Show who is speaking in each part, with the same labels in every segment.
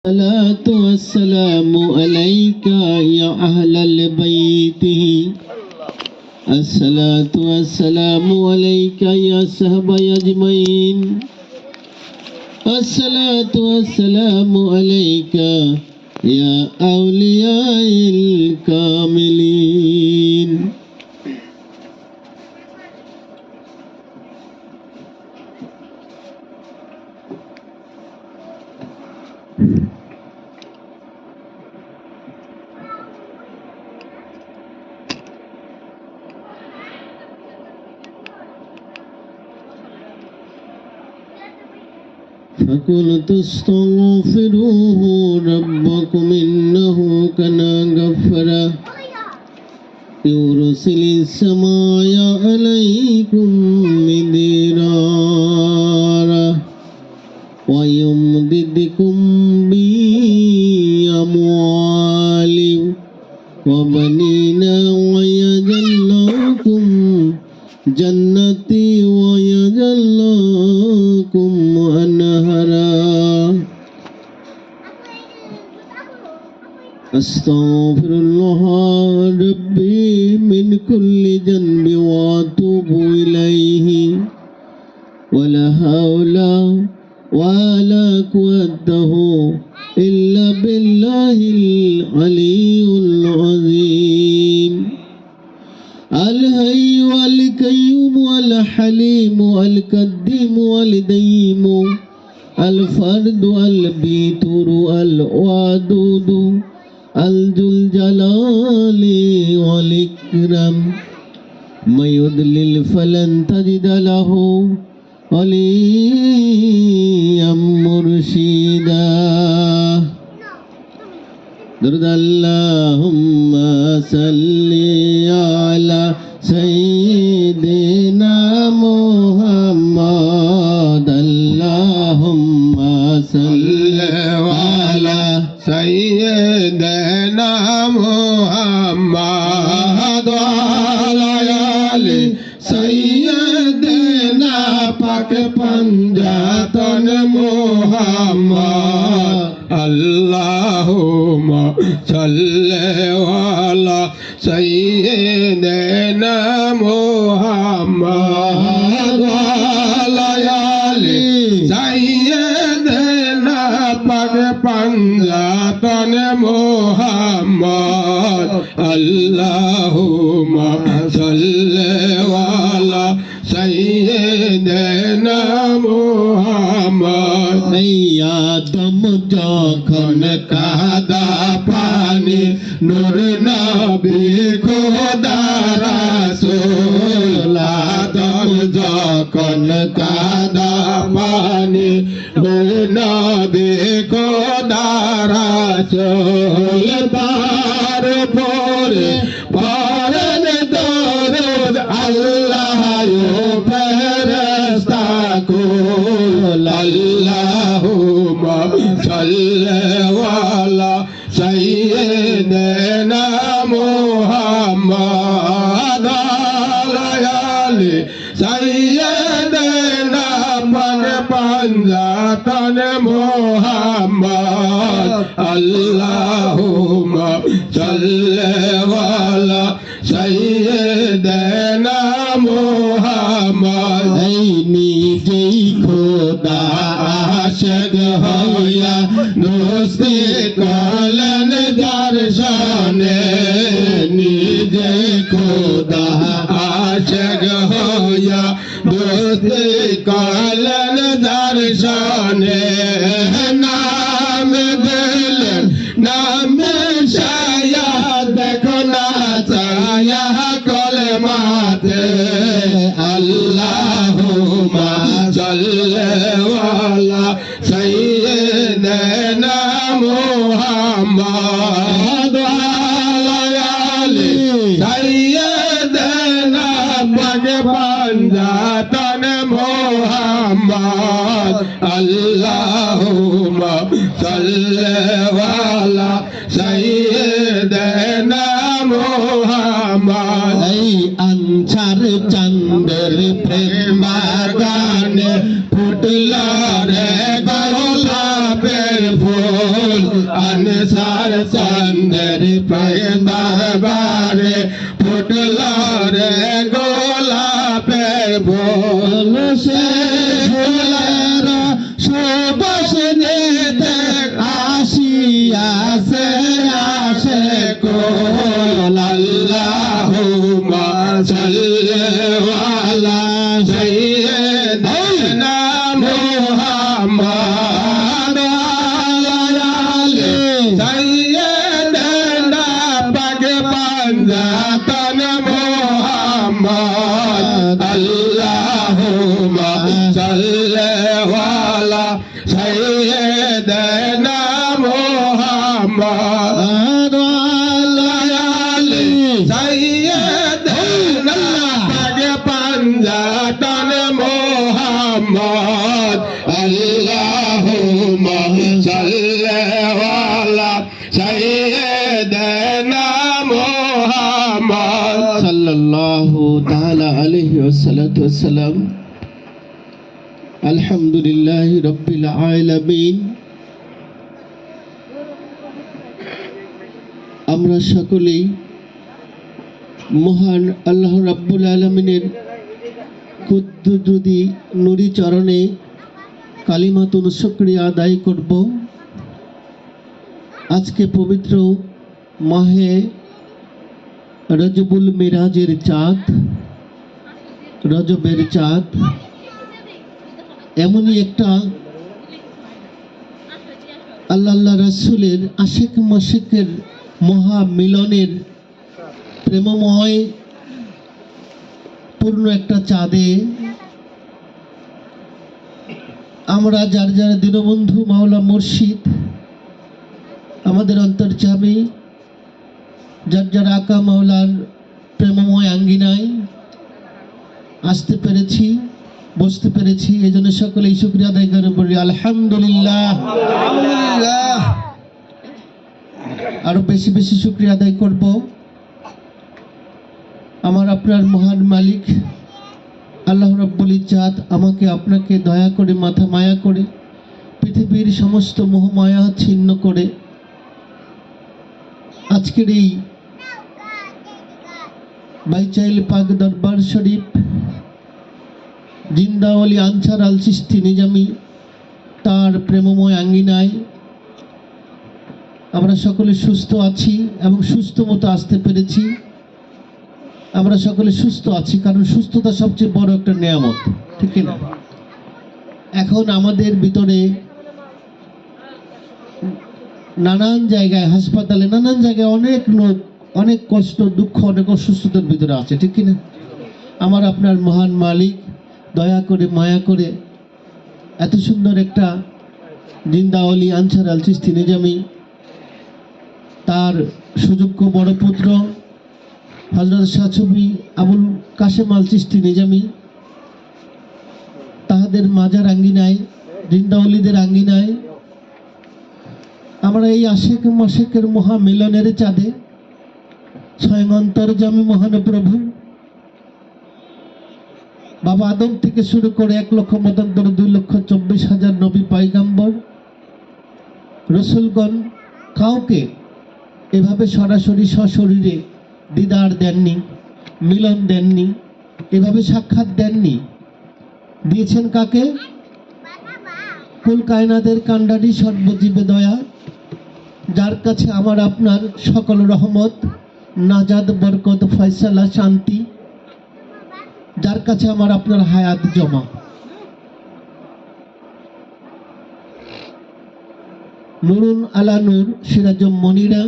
Speaker 1: الصلاة والسلام عليك يا أهل البيت الصلاة والسلام عليك يا صحبة أجمعين الصلاة والسلام عليك يا أولياء الكاملين فقلت استغفروه ربكم إنه كان غفارا يرسل السماء عليكم مدرارا ويمددكم بأموال وبنين ويجعل لكم جنتي ويجعل لكم أنهارا أستغفر الله ربي من كل ذنب وأتوب إليه ولا حول ولا قوة إلا بالله العلي العظيم الحي والقيوم والحليم والقديم والديم الفرد البيتر الودود ذو الجلال والإكرام ما يضلل فلن تجد له وليا مرشدا درد اللهم صل على سيدنا محمد اللهم صل على
Speaker 2: سيدنا محمد وعلى آل سيدنا পাক পঞ্জাতন মুহাম্মদ اللهم صل على سيدنا محمد وعلى آل سيدنا পাক পঞ্জাতন মুহাম্মদ اللهم صل على سيدنا محمد
Speaker 1: আদম যখন কাদা পানি
Speaker 2: নূর নবী খোদা রাসূল আদম যখন কাদা পানি নূর নবী খোদা রাসূল তার পরে পড়েন দরুদ আল্লাহ ফেরেশতা কুল আল্লাহুম্মা সাল্লি আলা সাইয়্যিদিনা মুহাম্মাদ ওয়া আলি সাইয়্যিদিনা পঞ্জাতন মুহাম্মদ আল্লাহুম্মা সাল্লি আলা সাইয়্যিদিনা মুহাম্মদ
Speaker 1: নিজেই খোদা
Speaker 2: আশিক হইয়া দোস্তি করলেন যার শানে নিজে খোদা আশিক হইয়া দোস্তি করলেন যার শানে নাম দিলেন নাম শায়া দেখো না চায়া কলমাতে আল্লাহুম্মা সাল্লি আলা সাইয়্যিদিনা মুহাম্মদ ওয়া আলি সাইয়্যিদিনা পাক পঞ্জাতন মুহাম্মদ আল্লাহুম্মা সাল্লি আলা সাইয়্যিদিনা মুহাম্মদ
Speaker 1: এই আনসার চন্দ্র প্রেম গানে
Speaker 2: ফুটল রে গোলাপের ফুল আনসার চন্দ্রের প্রেমবারে ফুটল রে গোলাপের ফুল
Speaker 1: সে ফুলের সুবাস নিতে আসিয়াছে আসে কোল
Speaker 2: আল্লাহুম্মা সাল্লি আলা সাইয়্যিদিনা মুহাম্মদ সাইয়্যিদিনা পাক পাঞ্জাতন মুহাম্মদ আল্লাহুম্মা সাল্লি আলা সাইয়্যিদিনা মুহাম্মদ সাইয়্যিদিনা পাক পাঞ্জাতন মুহাম্মদ আল্লাহুম্মা সাল্লি আলা সাইয়্যিদিনা মুহাম্মদ
Speaker 1: সাল্লাল্লাহু তাআলা আলাইহি ওয়াসাল্লাতু ওয়াসসালাম। আলহামদুলিল্লাহি রাব্বিল আলামিন। আমরা সকলেই মহান আল্লাহ রাব্বুল আলামিনের কুদ্দুদি নুরি চরণে কালিমাতুন শুকরিয়া আদায় করব। আজকে পবিত্র মাহে রজবুল মিরাজের চাঁদ, রজবের চাঁদ, এমনই একটা আল্লাহ রাসূলের আশিক মাশিকের মহা মিলনের প্রেমময় পূর্ণ একটা চাঁদে আমরা যার যার দীনবন্ধু মাওলা মুর্শিদ আমাদের অন্তর্যামী যার যার আকা মাওলার প্রেমময় আঙ্গিনায় আসতে পেরেছি, বসতে পেরেছি। এই জন্য সকলেই শুকরিয়া আদায় করে বলি আলহামদুলিল্লাহ। আরো বেশি বেশি শুকরিয়া আদায় করব আমার আপনার মহান মালিক আল্লাহ রাব্বুল ইজ্জাত আমাকে আপনাকে দয়া করে মাথা মায়া করে পৃথিবীর সমস্ত মোহমায়া ছিন্ন করে আজকের এই বাইচাইল পাক দরবার শরীফ জিন্দাওয়ালি আনসার আল চিশতি নিজামি তার প্রেমময় আঙ্গিনায় আমরা সকলে সুস্থ আছি এবং সুস্থ মতো আসতে পেরেছি। আমরা সকলে সুস্থ আছি কারণ সুস্থতা সবচেয়ে বড় একটা নিয়ামত, ঠিক না? এখন আমাদের ভিতরে নানান জায়গায়, হাসপাতালে নানান জায়গায় অনেক লোক অনেক কষ্ট, দুঃখ, অনেক অসুস্থতার ভিতরে আছে, ঠিক কিনা? আমার আপনার মহান মালিক দয়া করে মায়া করে এত সুন্দর একটা জিন্দাওয়ালি আনসার আল চিশতি নিজামি তার সুযোগ্য বড় পুত্র হযরত শাহ সুফি আবুল কাশেম আল চিশতি নিজামি তাহাদের মাজার আঙ্গিনায়, জিন্দাওয়ালিদের আঙ্গিনায় আমরা এই আশিক মাশিকের মহা মিলনের চাঁদে স্বয়ং অন্তর্যামী মহানপ্রভু বাবা আদম থেকে শুরু করে 1,00,000 মতান্তর 2,24,000 নবী পয়গম্বর রসুলগণ কাউকে এভাবে সরাসরি সশরীরে দিদার দেননি, মিলন দেননি, এভাবে সাক্ষাৎ দেননি। দিয়েছেন কাকে? কুল কায়নাতের কান্ডারি সর্বজীবে দয়া, যার কাছে আমার আপনার সকল রহমত, নাজাত, বরকত, ফয়সালা, শান্তি, যার কাছে আমার আপনার হায়াত জমা। নুরুন আলা নূর, সিরাজুম মনিরা,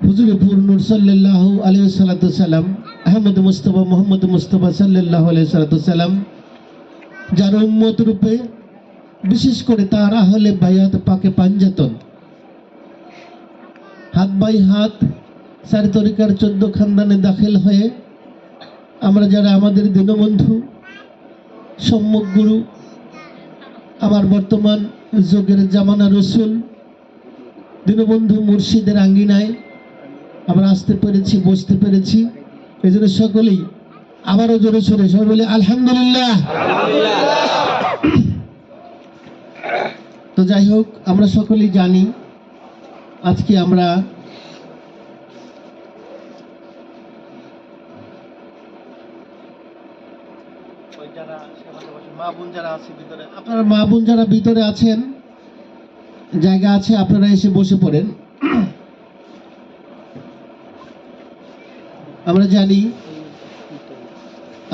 Speaker 1: হুজুরপুর নূর সাল্লাল্লাহু আলাইহি সাল্লাম আহমদ মুস্তাফা মোহাম্মদ মুস্তাফা সাল্লাল্লাহু আলাইহি সাল্লাম, যার উম্মত রূপে বিশেষ করে তার আহলে বায়াত পাকে পাঞ্জাতন হাত বাই হাত সারি তরিকার 14 খানদানে দাখিল হয়ে আমরা যারা আমাদের দীনবন্ধু সম্মুখ গুরু আমার বর্তমান যুগের জামানা রসুল দীনবন্ধু মুর্শিদের আঙ্গিনায় আমরা আসতে পেরেছি, বসতে পেরেছি। এই জন্য সকলেই আবারও জোরে সোরে সবাই বলে আলহামদুলিল্লাহ। তো যাই হোক, আমরা সকলেই জানি আজকে আমরা আপনারা মা বোন যারা ভিতরে আছেন, জায়গা আছে, আপনারা এসে বসে পড়েন। আমরা জানি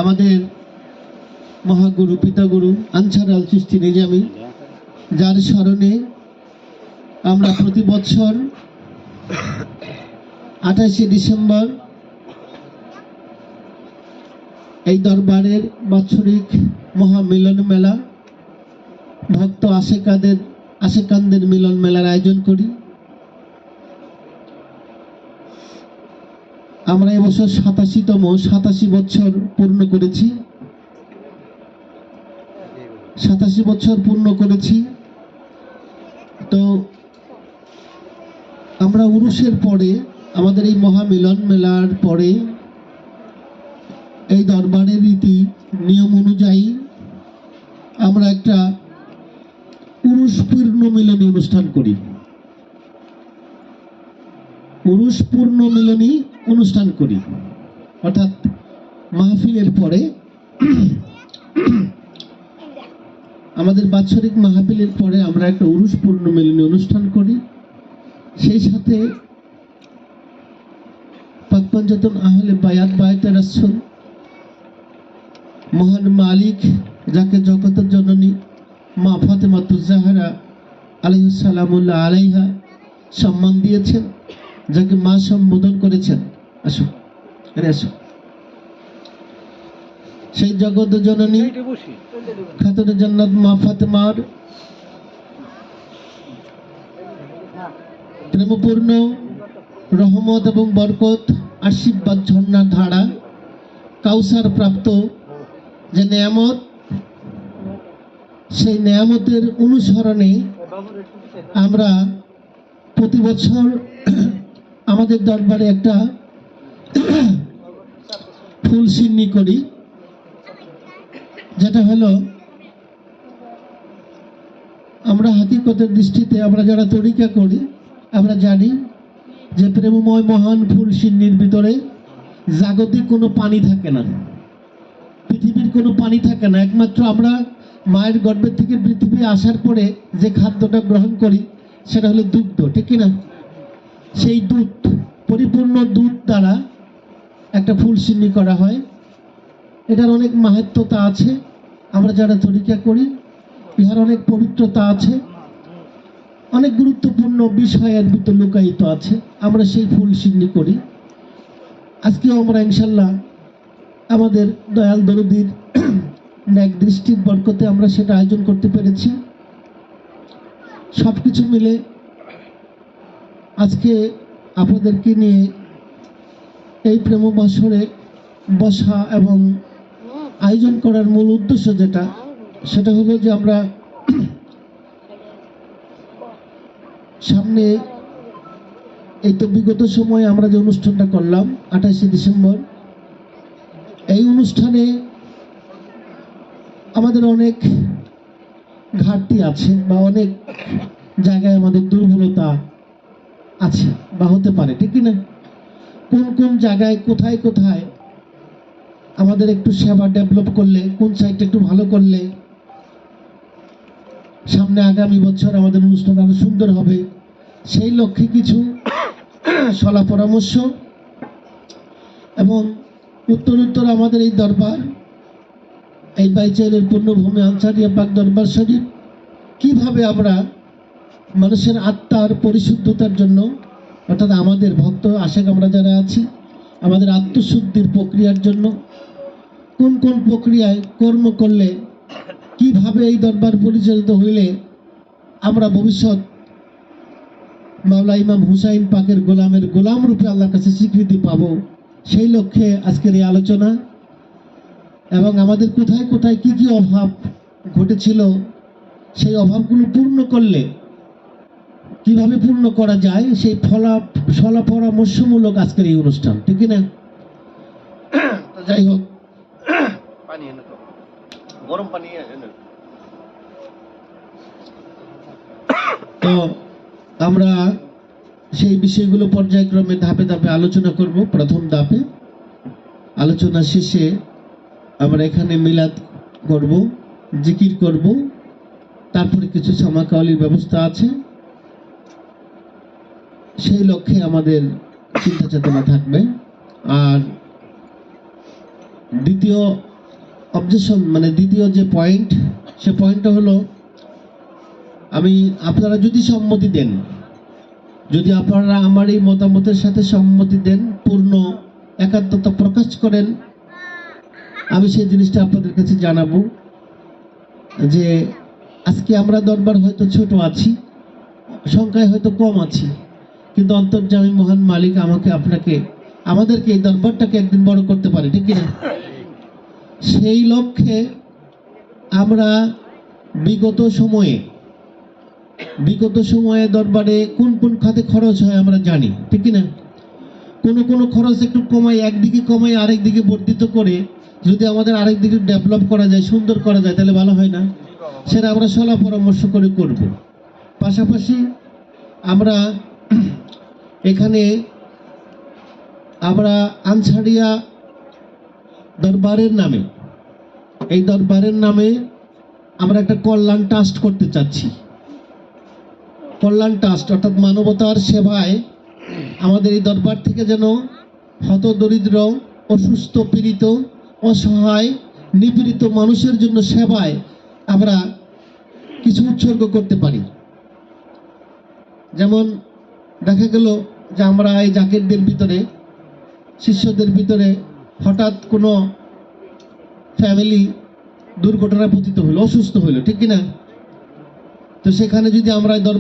Speaker 1: আমাদের মহাগুরু পিতাগুরু আনসার আল চিশতি নিজামী, যার স্মরণে আমরা প্রতি বছর 28শে ডিসেম্বর এই দরবারের বাৎসরিক মহামিলন মেলা, ভক্ত আশেকানদের মিলন মেলার আয়োজন করি। আমরা এবছর 87 বছর পূর্ণ করেছি। 87 বছর পূর্ণ করেছি। তো আমরা উরুষের পরে, আমাদের এই মহামিলন মেলার পরে এই দরবারের রীতি নিয়ম অনুযায়ী আমরা একটা উরুষ পূর্ণ মিলনী অনুষ্ঠান করি। উরুষ পূর্ণ মিলনী অনুষ্ঠান করি, অর্থাৎ মাহফিলের পরে আমাদের বাৎসরিক মাহফিলের পরে আমরা একটা উরুষ পূর্ণ মিলনী অনুষ্ঠান করি। সেই সাথে পাক পাঞ্জাতন আহলে বায়াতে রাসূল মহান মালিক, যাকে জগতের জননী মা ফাতেমাতুজ জাহরা আলাইহিস সালামুল্লাহ আলাইহা সম্মান দিয়েছেন, যাকে মা সম্বোধন করেছেন। আসো, আরে আসো। সেই জগৎ জননী খাতুনে জান্নাত মা ফাতেমার প্রেমপূর্ণ রহমত এবং বরকত, আশীর্বাদ ঝর্ণার ধারা, কাউসার প্রাপ্ত যে নেয়ামত, সেই নেয়ামতের অনুসরণে আমরা প্রতি বছর আমাদের দরবারে একটা ফুল সিন্নি করি, যেটা হলো আমরা হাকিকতের দৃষ্টিতে আমরা যারা তরিকা করি আমরা জানি যে প্রেমময় মহান ফুল সিন্নির ভিতরে জাগতিক কোনো পানি থাকে না, পৃথিবীর কোনো পানি থাকে না। একমাত্র আমরা মায়ের গর্ভের থেকে পৃথিবী আসার পরে যে খাদ্যটা গ্রহণ করি সেটা হলো দুগ্ধ, ঠিক কিনা? সেই দুধ, পরিপূর্ণ দুধ দ্বারা একটা ফুল সিন্নি করা হয়। এটার অনেক মাহাত্ম্যতা আছে। আমরা যারা তরিকা করি ইহার অনেক পবিত্রতা আছে, অনেক গুরুত্বপূর্ণ বিষয় এর ভিতর লুকায়িত আছে। আমরা সেই ফুল সিন্নি করি। আজকেও আমরা ইনশাল্লাহ আমাদের দয়াল দরদির ন্যাক দৃষ্টির বরকতে আমরা সেটা আয়োজন করতে পেরেছি। সব কিছু মিলে আজকে আপনাদেরকে নিয়ে এই প্রেম বছরে বসা এবং আয়োজন করার মূল উদ্দেশ্য সেটা হলো যে আমরা সামনে এই তো বিগত সময়ে আমরা যে অনুষ্ঠানটা করলাম 28শে ডিসেম্বর, এই অনুষ্ঠানে আমাদের অনেক ঘাটতি আছে বা অনেক জায়গায় আমাদের দুর্বলতা আছে বা হতে পারে, ঠিক কিনা? কোন কোন জায়গায় কোথায় কোথায় আমাদের একটু সেবা ডেভেলপ করলে, কোন সাইডটা একটু ভালো করলে সামনে আগামী বছর আমাদের অনুষ্ঠান আরো সুন্দর হবে, সেই লক্ষ্যে কিছু সলা পরামর্শ এবং উত্তর আমাদের এই দরবার, এই বাইচাইলের পূর্ণভূমি আনসারিয়া পাক দরবার শরীফ কিভাবে আমরা মানুষের আত্মার পরিশুদ্ধতার জন্য, অর্থাৎ আমাদের ভক্ত আশেক আমরা যারা আছি আমাদের আত্মশুদ্ধির প্রক্রিয়ার জন্য কোন কোন প্রক্রিয়ায় কর্ম করলে, কিভাবে এই দরবার পরিচালিত হইলে আমরা ভবিষ্যৎ মাওলা ইমাম হুসাইন পাকের গোলামের গোলাম রূপে আল্লাহর কাছে স্বীকৃতি পাবো, সেই লক্ষ্যে আজকের এই আলোচনা। এবং আমাদের কোথায় কোথায় কি কি অভাব ঘটেছিল, সেই অভাবগুলো পূর্ণ করলে কিভাবে পূর্ণ করা যায়, সেই সলা পরামর্শমূলক আজকের এই অনুষ্ঠান, ঠিক না? যাই হোক, পানি এনে তো, গরম পানি এনে। তো আমরা সেই বিষয়গুলো পর্যায়ক্রমে ধাপে ধাপে আলোচনা করব। প্রথম ধাপে আলোচনা শেষে আমরা এখানে মিলাদ করব, জিকির করব, তারপরে কিছু সামাকাওয়ালির ব্যবস্থা আছে। সেই লক্ষ্যে আমাদের চিন্তা চেতনা থাকবে। আর দ্বিতীয় অবজেকশন মানে দ্বিতীয় যে পয়েন্ট, সে পয়েন্টটা হলো আপনারা যদি সম্মতি দেন, যদি আপনারা আমার এই মতামতের সাথে সম্মতি দেন, পূর্ণ একাত্মতা প্রকাশ করেন, আমি সেই জিনিসটা আপনাদের কাছে জানাবো যে আজকে আমরা দরবার হয়তো ছোট আছি, সংখ্যায় হয়তো কম আছি, কিন্তু অন্তর্যামী মহান মালিক আমাদেরকে এই দরবারটাকে একদিন বড় করতে পারে, ঠিক কিনা? সেই লক্ষ্যে আমরা বিগত সময়ে দরবারে কোন কোন খাতে খরচ হয় আমরা জানি, ঠিক কিনা? কোনো খরচ একটু কমাই, একদিকে কমাই আরেক দিকে বর্ধিত করে যদি আমাদের আরেক দিকে ডেভেলপ করা যায়, সুন্দর করা যায়, তাহলে ভালো হয় না? সেটা আমরা সলা পরামর্শ করে করব। পাশাপাশি আমরা এখানে আনসারিয়া দরবারের নামে আমরা একটা কল্যাণ ট্রাস্ট করতে চাচ্ছি। কল্যাণ ট্রাস্ট অর্থাৎ মানবতার সেবায় আমাদের এই দরবার থেকে যেন হতদরিদ্র, অসুস্থ, পীড়িত, অসহায়, নিপীড়িত মানুষের জন্য সেবায় আমরা কিছু উৎসর্গ করতে পারি। যেমন দেখা গেল যে আমরা এই জাকিরদের ভিতরে, শিষ্যদের ভিতরে হঠাৎ কোনো ফ্যামিলি দুর্ঘটনায় পতিত হলো, অসুস্থ হলো, ঠিক কিনা? তো সেখানে যদি আমরা দরবার